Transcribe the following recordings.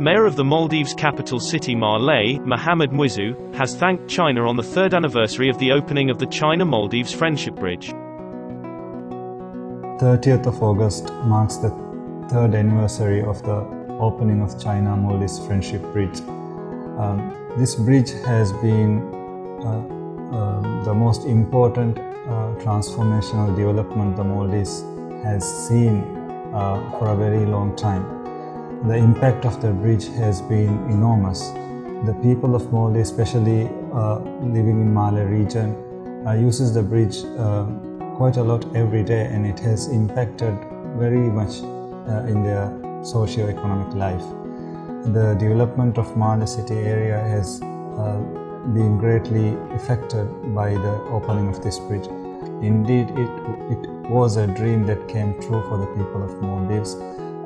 Mayor of the Maldives' capital city Male, محمد, has thanked China on the third anniversary of the opening of the China-Maldives Friendship Bridge. 30th of August marks the third anniversary of the opening of China-Maldives Friendship Bridge. This bridge has been the most important transformational development the Maldives has seen for a very long time. The impact of the bridge has been enormous. The people of Maldives, especially living in Male region, uses the bridge quite a lot every day, and it has impacted very much in their socio-economic life. The development of Male city area has been greatly affected by the opening of this bridge. Indeed, it was a dream that came true for the people of Maldives,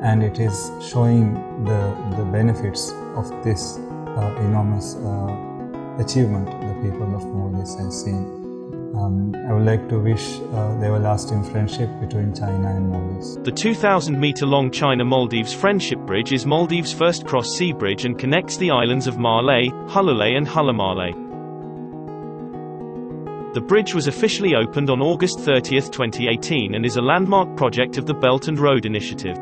and it is showing the benefits of this enormous achievement the people of Maldives has seen. I would like to wish the everlasting friendship between China and Maldives. The 2,000-meter-long China-Maldives Friendship Bridge is Maldives' first cross-sea bridge and connects the islands of Male, Hulale and Hulamale. The bridge was officially opened on August 30, 2018 and is a landmark project of the Belt and Road Initiative.